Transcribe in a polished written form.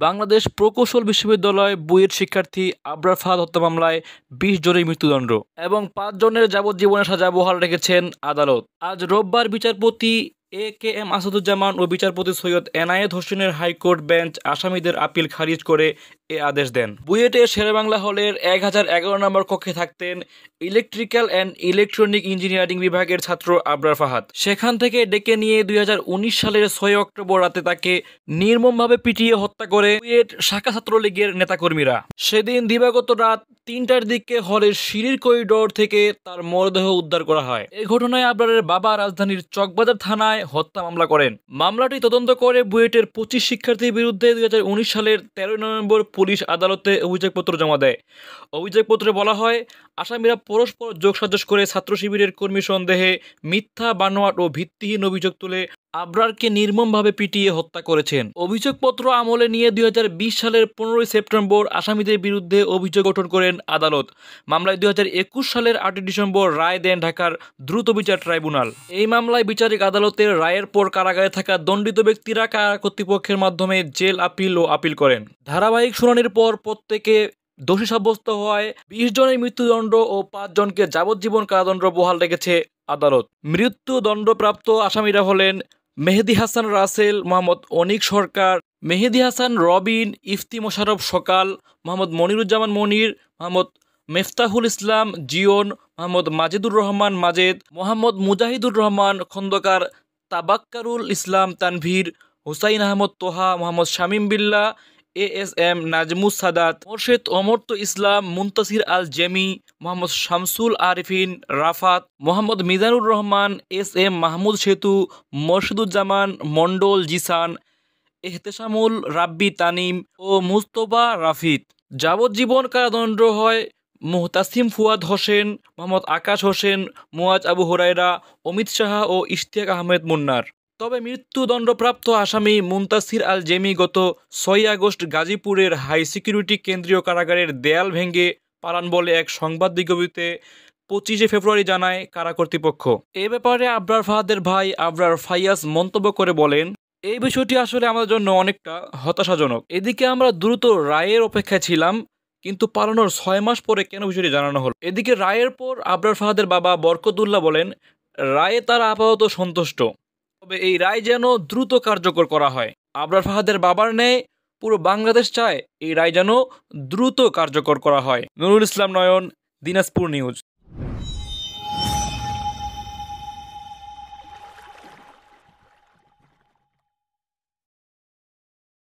বাংলাদেশ প্রকৌশল বিশ্ববিদ্যালয় বুয়েট শিক্ষার্থী আবরার ফাহাদ হত্যা মামলায় ২০ জনের মৃত্যুদণ্ড এবং ৫ জনের যাবজ্জীবনের সাজা বহাল রেখেছেন আদালত। আজ রোববার বিচারপতি এ.কে.এম আসাদুজ্জামান ও বিচারপতি সৈয়দ এনায়েত হোসেনের হাইকোর্ট বেঞ্চ আসামিদের আপিল খারিজ করে এ আদেশ দেন। বুয়েটের শেরেবাংলা হলের ১০১১ নম্বর কক্ষে থাকতেন ইলেকট্রিক্যাল অ্যান্ড ইলেকট্রনিক ইঞ্জিনিয়ারিং বিভাগের ছাত্র আবরার ফাহাদ। সেখান থেকে ডেকে নিয়ে ২০১৯ সালের ৬ অক্টোবর রাতে তাকে নির্মমভাবে পিটিয়ে হত্যা করে বুয়েট শাখা ছাত্রলীগের নেতাকর্মীরা। সেদিন দিবাগত রাত ৩টার দিকে হলের সিঁড়ির করিডোর থেকে তার মরদেহ উদ্ধার করা হয়। এই ঘটনায় আবরারের বাবা রাজধানীর চকবাজার থানায় হত্যা মামলা করেন। মামলাটি তদন্ত করে বুয়েটের ২৫ শিক্ষার্থীর বিরুদ্ধে ২০১৯ সালের ১৩ নভেম্বর পুলিশ আদালতে অভিযোগপত্র জমা দেয়। অভিযোগপত্রে বলা হয়, আসামিরা পরস্পর যোগসাজশ করে ছাত্র শিবিরের কর্মী সন্দেহে মিথ্যা, বানোয়াট ও ভিত্তিহীন অভিযোগ তুলে আবরারকে নির্মমভাবে পিটিয়ে হত্যা করেছেন। অভিযোগপত্র আমলে নিয়ে ২০২০ সালের ১৫ সেপ্টেম্বর আসামিদের বিরুদ্ধে অভিযোগ গঠন করেন আদালত। মামলায় ২০২১ সালের ৮ ডিসেম্বর রায় দেন ঢাকার দ্রুত বিচার ট্রাইব্যুনাল। এই মামলায় বিচারিক আদালতের রায়ের পর কারাগারে থাকা দণ্ডিত ব্যক্তিরা কারা কর্তৃপক্ষের মাধ্যমে জেল আপিল ও আপিল করেন। ধারাবাহিক শুনানির পর প্রত্যেকে দোষী সাব্যস্ত হওয়ায় ২০ জনের মৃত্যুদণ্ড ও ৫ জনকে যাবজ্জীবন কারাদণ্ড বহাল রেখেছে আদালত। মৃত্যুদণ্ডপ্রাপ্ত আসামিরা হলেন মেহেদী হাসান রাসেল, মোহাম্মদ অনিক সরকার, মেহেদী হাসান রবিন, ইফতি মোশাররফ সকাল, মোহাম্মদ মনিরুজ্জামান মনির, মোহাম্মদ মেফতাহুল ইসলাম জিয়ন, মোহাম্মদ মাজেদুর রহমান মাজেদ, মোহাম্মদ মুজাহিদুর রহমান খন্দকার, তাবাক্কারুল ইসলাম তানভীর, হুসাইন আহমদ তোহা, মোহাম্মদ শামীম বিল্লাহ, এএসএম নাজমুস সাদাত, মোর্শেদ অমর্ত্য ইসলাম, মুনতাসির আল জেমি, মোহাম্মদ শামসুল আরিফিন রাফাত, মোহাম্মদ মিজানুর রহমান, এস.এম মাহমুদ সেতু, মোর্শেদুজ্জামান মণ্ডল জিসান, এহতেশামুল রাব্বি তানিম ও মুস্তফা রাফিদ। যাবজ্জীবন কারাদণ্ড হয় মুহতাসিম ফুয়াদ হোসেন, মোহাম্মদ আকাশ হোসেন, মুয়াজ আবু হুরায়রা, অমিত সাহা ও ইশতিয়াক আহমেদ মুন্নার। তবে মৃত্যুদণ্ডপ্রাপ্ত আসামি মুনতাসির আল জেমি গত ৬ আগস্ট গাজীপুরের হাই সিকিউরিটি কেন্দ্রীয় কারাগারের দেয়াল ভেঙে পালান বলে এক সংবাদ বিজ্ঞপ্তিতে ২৫ ফেব্রুয়ারি জানায় কারা কর্তৃপক্ষ। এ ব্যাপারে আবরার ফাহাদের ভাই আবরার ফাইয়াজ মন্তব্য করে বলেন, এই বিষয়টি আসলে আমাদের জন্য অনেকটা হতাশাজনক। এদিকে আমরা দ্রুত রায়ের অপেক্ষায় ছিলাম, কিন্তু পালানোর ৬ মাস পরে কেন বিষয়টি জানানো হলো। এদিকে রায়ের পর আবরার ফাহাদের বাবা বরকতুল্লাহ বলেন, রায়ে তারা আপাতত সন্তুষ্ট, তবে এই রায় যেন দ্রুত কার্যকর করা হয়। আবরার ফাহাদের বাবার ন্যায় পুরো বাংলাদেশ চায় এই রায় যেন দ্রুত কার্যকর করা হয়। নুরুল ইসলাম নয়ন, দিনাজপুর নিউজ।